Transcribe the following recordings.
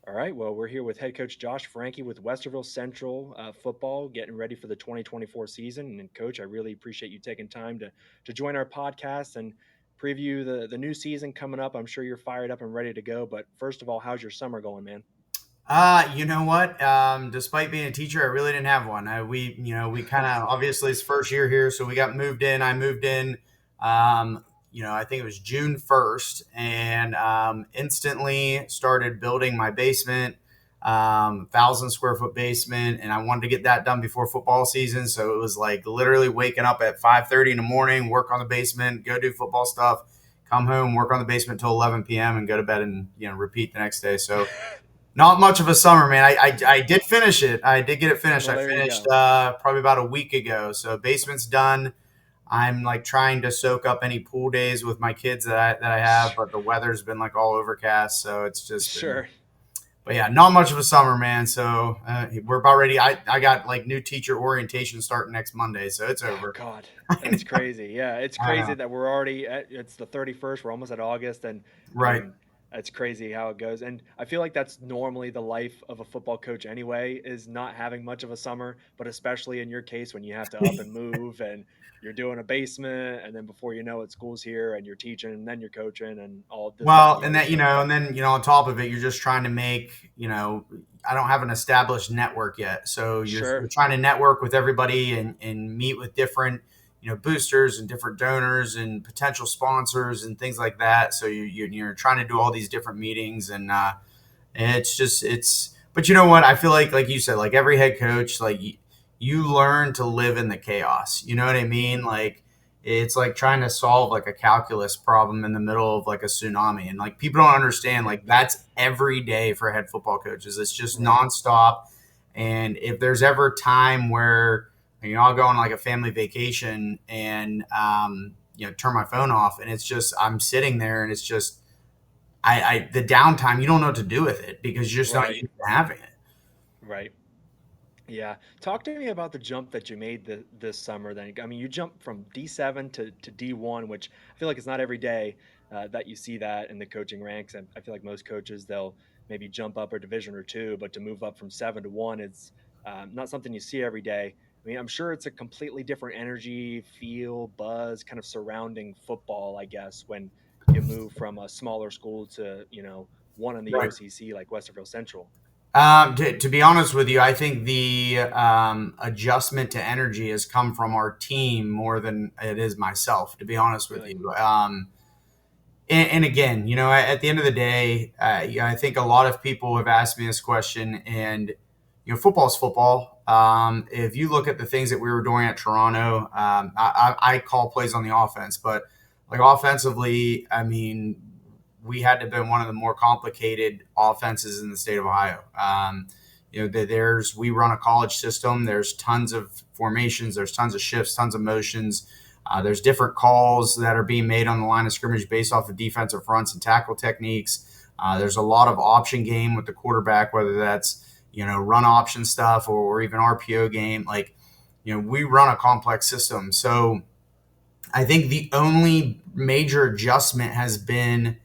All right. Well, we're here with head coach Josh Franke with Westerville Central football, getting ready for the 2024 season. And coach, I really appreciate you taking time to join our podcast and preview the new season coming up. I'm sure you're fired up and ready to go. But first of all, how's your summer going, man? You know what? Despite being a teacher, I really didn't have one. We kind of obviously it's first year here, so we got moved in. I moved in, I think it was June 1st, and instantly started building my basement, 1,000 square foot basement, and I wanted to get that done before football season. So it was like literally waking up at 5:30 in the morning, work on the basement, go do football stuff, come home, work on the basement till 11 p.m., and go to bed and repeat the next day. So not much of a summer, man. I did finish it. I did get it finished. Well, I there you finished go. probably about a week ago. So basement's done. I'm like trying to soak up any pool days with my kids that I have, but the weather's been like all overcast, so it's just been. Sure. But yeah, not much of a summer, man. So we're about ready. I got like new teacher orientation starting next Monday, so it's Oh over. God, I that's crazy. Yeah, it's know. crazy that we're already it's the 31st. We're almost at August, and I Right. mean, it's crazy how it goes. And I feel like that's normally the life of a football coach anyway, is not having much of a summer, but especially in your case when you have to up and move and you're doing a basement, and then before you know it, school's here, and you're teaching, and then you're coaching, and all this, that, and Well, the and other. that So and then on top of it, you're just trying to make I don't have an established network yet, so you're sure, trying to network with everybody and meet with different boosters and different donors and potential sponsors and things like that. So you're trying to do all these different meetings and it's but you know what? I feel like you said, like every head coach, like you learn to live in the chaos. You know what I mean? Like it's like trying to solve like a calculus problem in the middle of like a tsunami. And like people don't understand, like that's every day for head football coaches. It's just right. nonstop. And if there's ever time where I'll go on like a family vacation and turn my phone off and it's just I'm sitting there and it's just I the downtime, you don't know what to do with it because you're just not Right, used to having it. right. Yeah. Talk to me about the jump that you made this summer then. I mean, you jumped from D7 to D1, which I feel like it's not every day that you see that in the coaching ranks. And I feel like most coaches, they'll maybe jump up a division or two, but to move up from 7 to 1, it's not something you see every day. I mean, I'm sure it's a completely different energy, feel, buzz kind of surrounding football, I guess, when you move from a smaller school to, one in the Right. OCC like Westerville Central. To be honest with you, I think the adjustment to energy has come from our team more than it is myself. To be honest with Really? you, and again, at the end of the day, yeah, I think a lot of people have asked me this question, and football is football. If you look at the things that we were doing at Toronto, I call plays on the offense, but like offensively, I mean, we had to have been one of the more complicated offenses in the state of Ohio. We run a college system. There's tons of formations. There's tons of shifts, tons of motions. There's different calls that are being made on the line of scrimmage based off of defensive fronts and tackle techniques. There's a lot of option game with the quarterback, whether that's run option stuff or even RPO game. Like we run a complex system, so I think the only major adjustment has been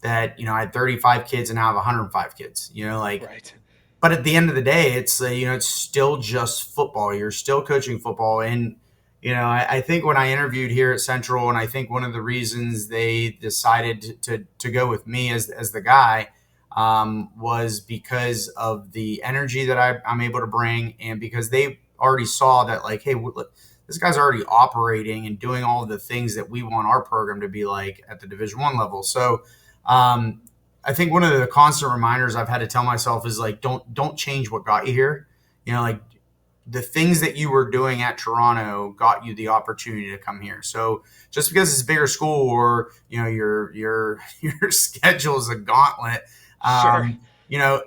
that I had 35 kids and now I have 105 kids. Right. But at the end of the day, it's it's still just football. You're still coaching football, and I think when I interviewed here at Central, and I think one of the reasons they decided to go with me as the guy was because of the energy that I'm able to bring, and because they already saw that like, hey, look, this guy's already operating and doing all of the things that we want our program to be like at the Division 1 level. So um, I think one of the constant reminders I've had to tell myself is like, don't change what got you here. Like the things that you were doing at Toronto got you the opportunity to come here. So just because it's a bigger school or your schedule is a gauntlet, Sure. um, you know,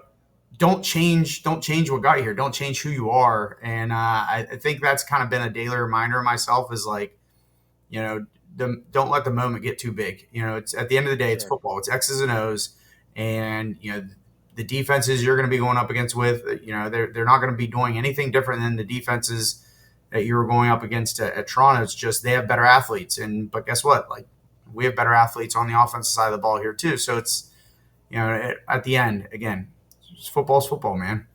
don't change what got you here. Don't change who you are. And I think that's kind of been a daily reminder of myself is like, you know, don't let the moment get too big. It's at the end of the day, it's Sure. football. It's X's and O's, and the defenses you're going to be going up against with, they're not going to be doing anything different than the defenses that you were going up against at Toronto. It's just they have better athletes, but guess what? Like we have better athletes on the offensive side of the ball here too. So it's at the end again, football's football, man.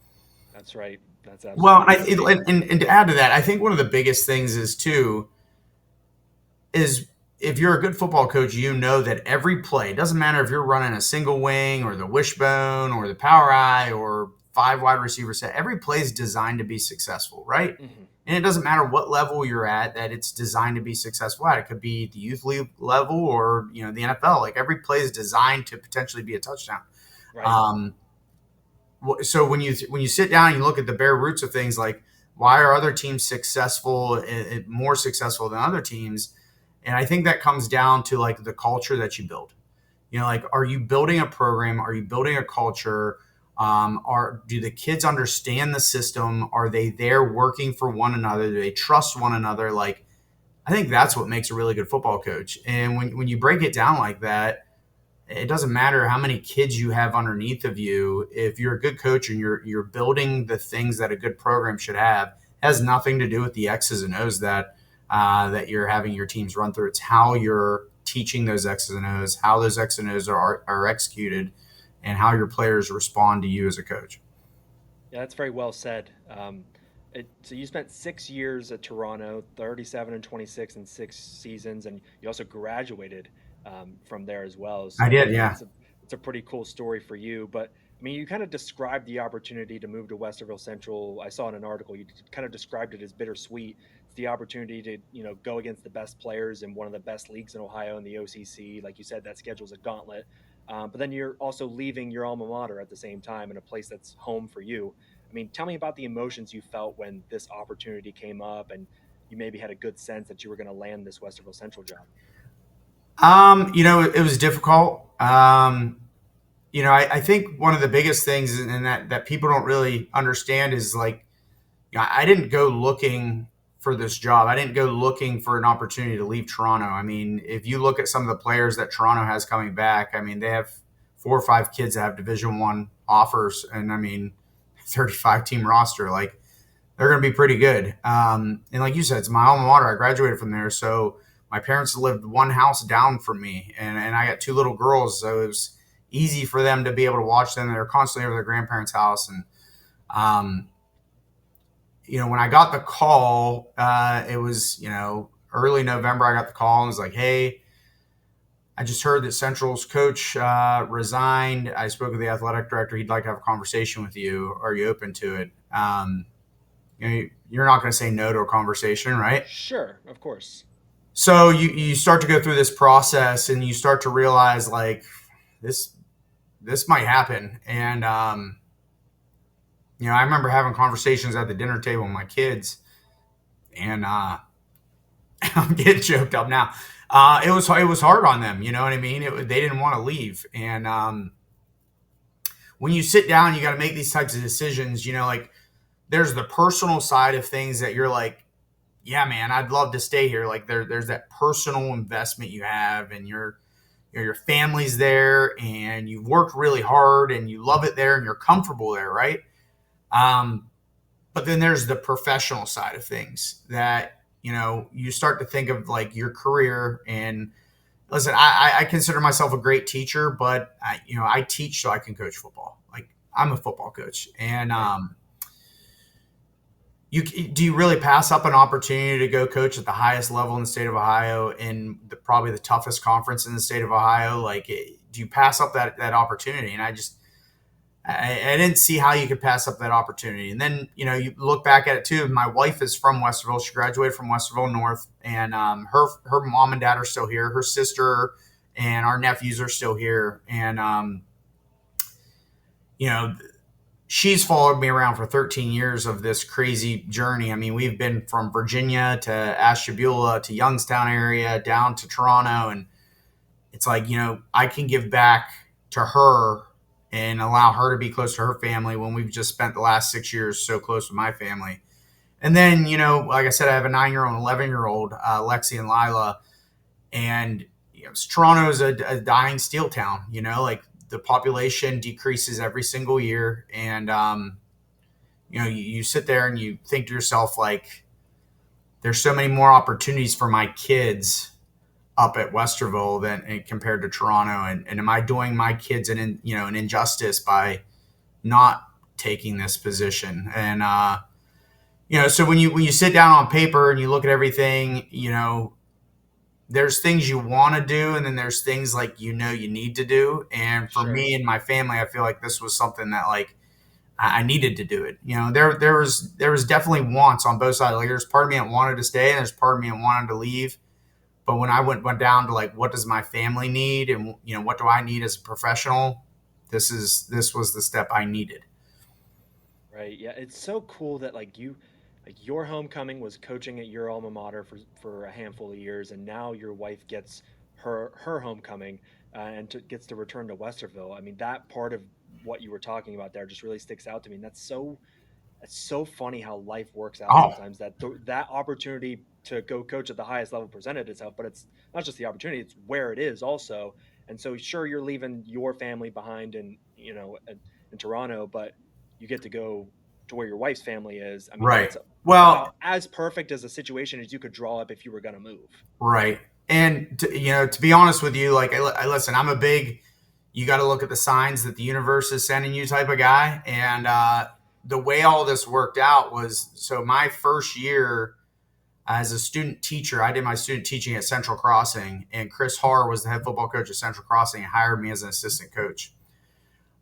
That's right. That's Well, absolutely right. and to add to that, I think one of the biggest things is too is if you're a good football coach, you know that every play, it doesn't matter if you're running a single wing or the wishbone or the power eye or five wide receiver set, every play is designed to be successful, right? Hmm. And it doesn't matter what level you're at, that it's designed to be successful at. It could be the youth league level or the NFL. Like every play is designed to potentially be a touchdown. Right. Um, so when you sit down and you look at the bare roots of things, like why are other teams successful, more successful than other teams? And I think that comes down to like the culture that you build. Like, are you building a program? Are you building a culture? Do the kids understand the system? Are they there working for one another? Do they trust one another? Like, I think that's what makes a really good football coach. And when you break it down like that, it doesn't matter how many kids you have underneath of you. If you're a good coach and you're building the things that a good program should have, it has nothing to do with the X's and O's that you're having your teams run through. It's how you're teaching those X's and O's, how those X's and O's are executed, and how your players respond to you as a coach. Yeah, that's very well said. So you spent 6 years at Toronto, 37 and 26 in 6 seasons, and you also graduated from there as well. I So I did, mean, yeah. it's a pretty cool story for you. But I mean, you kind of described the opportunity to move to Westerville Central. I saw in an article you kind of described it as bittersweet. It's the opportunity to go against the best players in one of the best leagues in Ohio in the OCC. Like you said, that schedule's a gauntlet. But then you're also leaving your alma mater at the same time in a place that's home for you. I mean, tell me about the emotions you felt when this opportunity came up and you maybe had a good sense that you were going to land this Westerville Central job. It was difficult. I think one of the biggest things and that people don't really understand is like, I didn't go looking for this job. I didn't go looking for an opportunity to leave Toronto. I mean, if you look at some of the players that Toronto has coming back, I mean, they have 4 or 5 kids that have Division 1 offers, and I mean, 35 team roster. Like they're going to be pretty good. And like you said, it's my alma mater. I graduated from there, so my parents lived one house down from me, and I got 2 little girls, so it was easy for them to be able to watch them. They were constantly over their grandparents' house, and um, when I got the call, it was, early November. I got the call and was like, hey, I just heard that Central's coach resigned. I spoke with the athletic director. He'd like to have a conversation with you. Are you open to it? You're not going to say no to a conversation, right? Sure, of course. So you start to go through this process and you start to realize like this might happen. And I remember having conversations at the dinner table with my kids, and I'm getting choked up now. It was hard on them, you know what I mean? They didn't want to leave, and when you sit down, you got to make these types of decisions. Like there's the personal side of things that you're like, yeah, man, I'd love to stay here. Like there's that personal investment you have, and your family's there, and you've worked really hard, and you love it there, and you're comfortable there, right? Um, but then there's the professional side of things that you start to think of like your career. And listen, I consider myself a great teacher, but I teach so I can coach football. Like I'm a football coach, and Right. do you really pass up an opportunity to go coach at the highest level in the state of Ohio in probably the toughest conference in the state of Ohio? Like, do you pass up that opportunity? And I didn't see how you could pass up that opportunity. And then, you look back at it too. My wife is from Westerville. She graduated from Westerville North, and her mom and dad are still here. Her sister and our nephews are still here. And, you know, she's followed me around for 13 years of this crazy journey. I mean, we've been from Virginia to Ashtabula to Youngstown area down to Toronto. And it's like, I can give back to her and allow her to be close to her family when we've just spent the last 6 years so close with my family. And then, like I said, I have a 9-year-old and 11-year-old, Lexi and Lila. And Toronto is a dying steel town, like the population decreases every single year. And, you sit there and you think to yourself, like, there's so many more opportunities for my kids up at Westerville than compared to Toronto. And am I doing my kids an injustice by, not taking this position. And so when you sit down on paper and you look at everything, there's things you want to do, and then there's things like you need to do. And for Sure. me and my family, I feel like this was something that like I needed to do it. There was definitely wants on both sides. Like there's part of me that wanted to stay, and there's part of me that wanted to leave. But when I went down to like what does my family need, and what do I need as a professional, this was the step I needed. Right. Yeah. It's so cool that like your homecoming was coaching at your alma mater for a handful of years, and now your wife gets her homecoming gets to return to Westerville. I mean, that part of what you were talking about there just really sticks out to me. And that's so funny how life works out Oh, sometimes. That opportunity to go coach at the highest level presented itself, but it's not just the opportunity; it's where it is also. And so, sure, you're leaving your family behind in Toronto, but you get to go to where your wife's family is. I mean, right. that's Well, about as perfect as a situation as you could draw up if you were going to move. right. And to be honest with you, like I listen, I'm a big. You got to look at the signs that the universe is sending you type of guy. And the way all this worked out was so my first year as a student teacher, I did my student teaching at Central Crossing, and Chris Harr was the head football coach at Central Crossing and hired me as an assistant coach.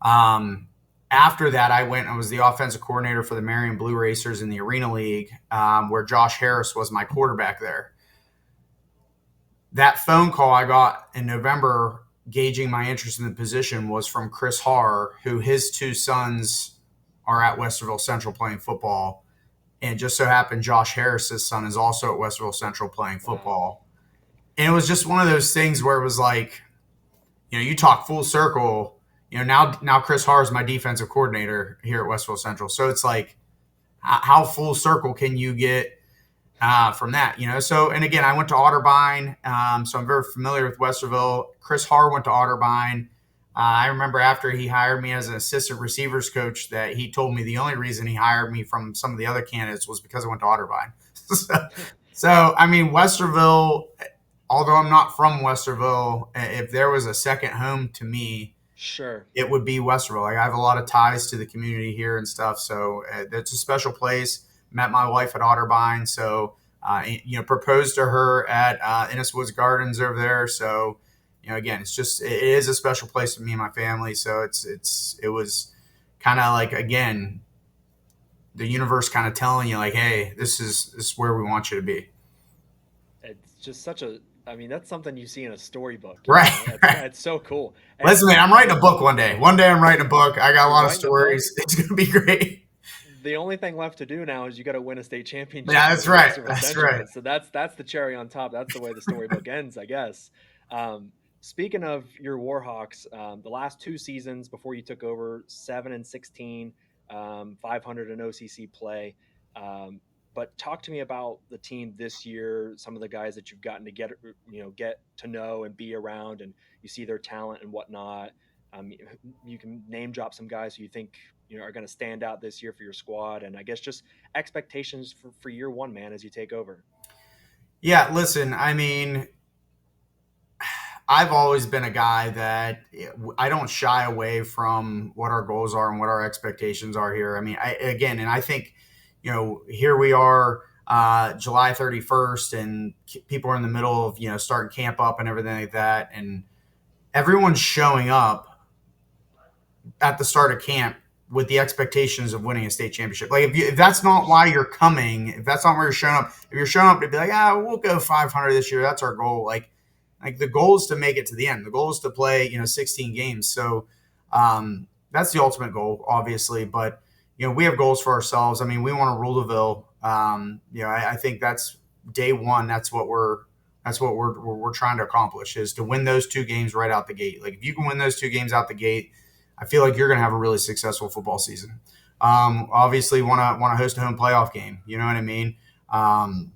Um, After that, I went and was the offensive coordinator for the Marion Blue Racers in the Arena League, where Josh Harris was my quarterback there. That phone call I got in November gauging my interest in the position was from Chris Harr, who his two sons are at Westerville Central playing football. And just so happened Josh Harris's son is also at Westerville Central playing Wow. football. And it was just one of those things where it was like, you talk full circle. Now Chris Harr is my defensive coordinator here at Westerville Central. So it's like, how full circle can you get from that, So, and again, I went to Otterbein, so I'm very familiar with Westerville. Chris Harr went to Otterbein. I remember after he hired me as an assistant receivers coach that he told me the only reason he hired me from some of the other candidates was because I went to Otterbein. so, I mean, Westerville, although I'm not from Westerville, if there was a second home to me, Sure. it would be Westerville. Like I have a lot of ties to the community here and stuff, so it's a special place. Met my wife at Otterbein, so proposed to her at Innis Woods Gardens over there. So again, it is a special place for me and my family. So it was kind of like again the universe kind of telling you like, hey, this is where we want you to be. It's just such a I mean, that's something you see in a storybook, you Right. know. That's so cool. And Listen, man, I'm writing the a book one day. One day I'm writing a book. I got a you're lot of writing a book. stories. It's gonna be great. The only thing left to do now is you got to win a state championship Yeah, with that's the right. Westerville That's Central, right. and so that's the cherry on top. That's the way the storybook ends, I guess. Speaking of your Warhawks, the last two seasons before you took over, 7-16, 500 in OCC play. Um, but talk to me about the team this year. Some of the guys that you've gotten to get to know and be around, and you see their talent and whatnot. You can name drop some guys who you think are going to stand out this year for your squad, and I guess just expectations for year one, man, as you take over. Yeah, listen, I mean, I've always been a guy that I don't shy away from what our goals are and what our expectations are here. I mean, and I think, here we are, July 31st, and people are in the middle of, starting camp up and everything like that. And everyone's showing up at the start of camp with the expectations of winning a state championship. Like if Of that's not course. why you're coming, if that's not where you're showing up, if you're showing up to be like, we'll go 500 this year, that's our goal. Like the goal is to make it to the end. The goal is to play, 16 games. So that's the ultimate goal, obviously. But we have goals for ourselves. I mean, we want to rule the Ville. I think that's day one. That's what we're trying to accomplish is to win those two games right out the gate. Like if you can win those two games out the gate, I feel like you're going to have a really successful football season. Obviously, want to host a home playoff game. You know what I mean? Want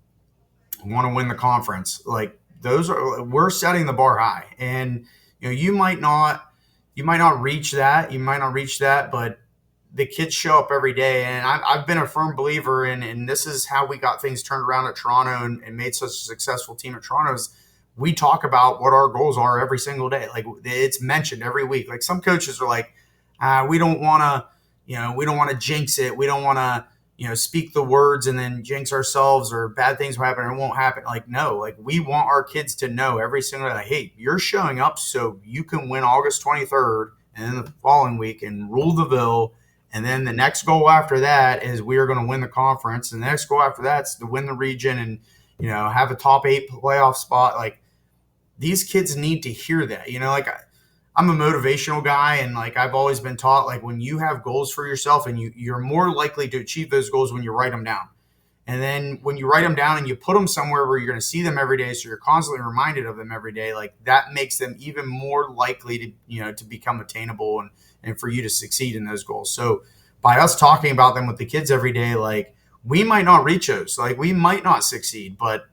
to win the conference. Like we're setting the bar high, and you might not reach that. You might not reach that, but the kids show up every day, and I've been a firm believer in, and this is how we got things turned around at Toronto and made such a successful team at Toronto. Is we talk about what our goals are every single day. Like it's mentioned every week. Like some coaches are like, we don't want to, we don't want to jinx it. We don't want to, speak the words and then jinx ourselves or bad things will happen or it won't happen. Like, no, like we want our kids to know every single day, like, hey, you're showing up so you can win August 23rd and then the following week and rule the Ville. And then the next goal after that is we are going to win the conference. And the next goal after that's to win the region and, have a top 8 playoff spot. Like, these kids need to hear that. Like I'm a motivational guy, and like I've always been taught, like when you have goals for yourself, and you're more likely to achieve those goals when you write them down. And then when you write them down and you put them somewhere where you're going to see them every day, so you're constantly reminded of them every day, like that makes them even more likely to to become attainable and for you to succeed in those goals. So by us talking about them with the kids every day, like we might not reach those, like we might not succeed, but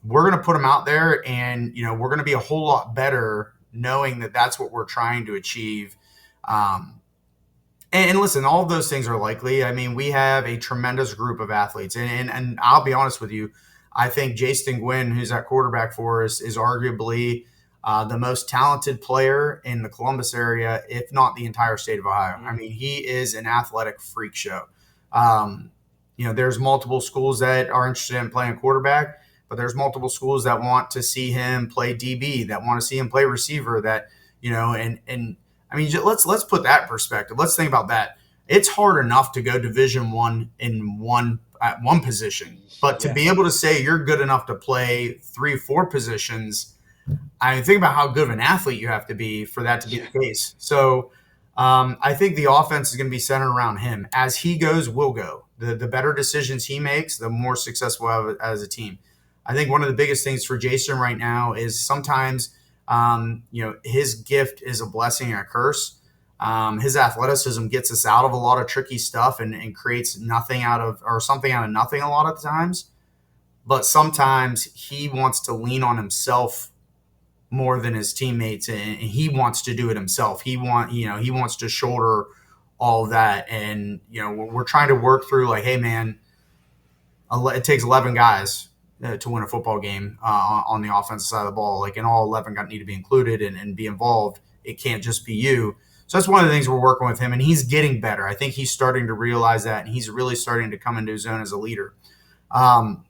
we're going to put them out there, and we're going to be a whole lot better knowing that that's what we're trying to achieve. um, and listen, all of those things are likely. I mean, we have a tremendous group of athletes, and I'll be honest with you, I think Jason Gwynn, who's at quarterback for us, is arguably the most talented player in the Columbus area, if not the entire state of Ohio. I Mm. mean, he is an athletic freak show. um, there's multiple schools that are interested in playing quarterback, but there's multiple schools that want to see him play DB, that want to see him play receiver, that and I mean, let's put that in perspective. Let's think about that. It's hard enough to go Division 1 in one at one position, but to Yeah. be able to say you're good enough to play 3 or 4 positions, I mean, think about how good of an athlete you have to be for that to be Yeah. the case. So I think the offense is going to be centered around him. As he goes, we'll go. The better decisions he makes, the more successful we'll have as a team. I think one of the biggest things for Jason right now is sometimes, his gift is a blessing and a curse. His athleticism gets us out of a lot of tricky stuff and creates nothing out of or something out of nothing a lot of the times. But sometimes he wants to lean on himself more than his teammates, and he wants to do it himself. He wants to shoulder all of that, and we're trying to work through, like, hey man, it takes 11 guys to win a football game on the offensive side of the ball, like, and all 11 got need to be included and be involved. It can't just be you. So that's one of the things we're working with him, and he's getting better. I think he's starting to realize that, and he's really starting to come into his own as a leader. um,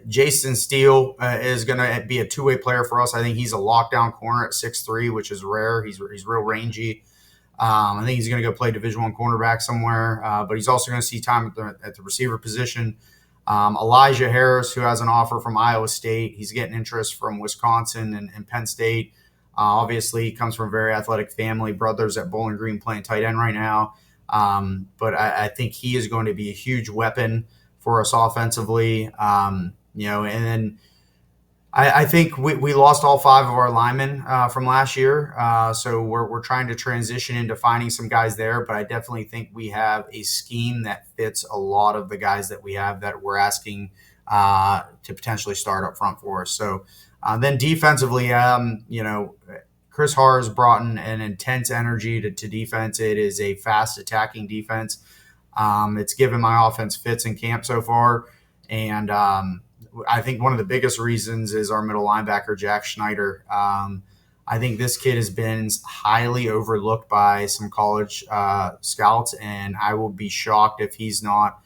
Jason Steele is going to be a two-way player for us. I think he's a lockdown corner at 6'3", which is rare. He's real rangy. I think he's going to go play Division 1 cornerback somewhere, but he's also going to see time at the receiver position. Elijah Harris, who has an offer from Iowa State, he's getting interest from Wisconsin and Penn State. Obviously, he comes from a very athletic family. Brothers at Bowling Green playing tight end right now. But I think he is going to be a huge weapon for us offensively. And then I think we lost all 5 of our linemen from last year. So we're trying to transition into finding some guys there. But I definitely think we have a scheme that fits a lot of the guys that we have that we're asking to potentially start up front for us. So then defensively, Chris Harr has brought in an intense energy to defense. It is a fast attacking defense. It's given my offense fits in camp so far. And I think one of the biggest reasons is our middle linebacker, Jack Schneider. I think this kid has been highly overlooked by some college scouts, and I will be shocked if he's not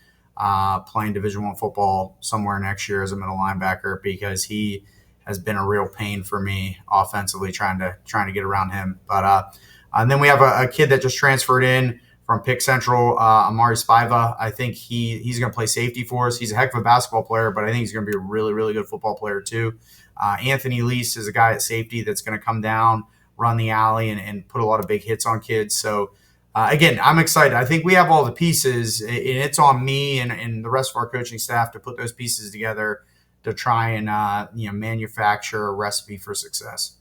playing Division 1 football somewhere next year as a middle linebacker, because he has been a real pain for me offensively trying to get around him. But and then we have a kid that just transferred in from Pick Central, Amari Spiva. I think he's going to play safety for us. He's a heck of a basketball player, but I think he's going to be a really, really good football player too. Anthony Lease is a guy at safety that's going to come down, run the alley, and put a lot of big hits on kids. So, again, I'm excited. I think we have all the pieces, and it's on me and the rest of our coaching staff to put those pieces together to try and manufacture a recipe for success.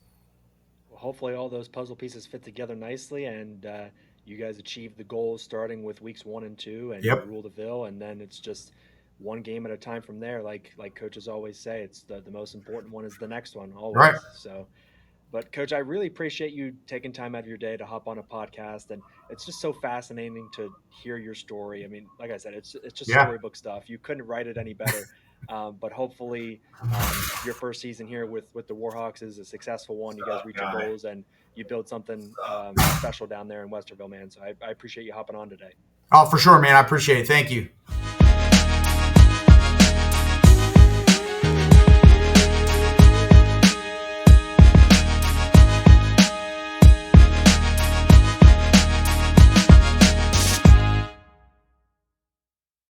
Well, hopefully all those puzzle pieces fit together nicely, and you guys achieve the goals starting with weeks 1 and 2, and you Yep. rule the Ville, and then it's just one game at a time from there. Like coaches always say, it's the most important one is the next one Right. always. So, but coach, I really appreciate you taking time out of your day to hop on a podcast, and it's just so fascinating to hear your story. I mean, like I said, it's just Yeah. storybook stuff. You couldn't write it any better. But hopefully, your first season here with the Warhawks is a successful one. You guys reach your Yeah. goals, and you build something special down there in Westerville, man. So I appreciate you hopping on today. Oh, for sure, man. I appreciate it. Thank you.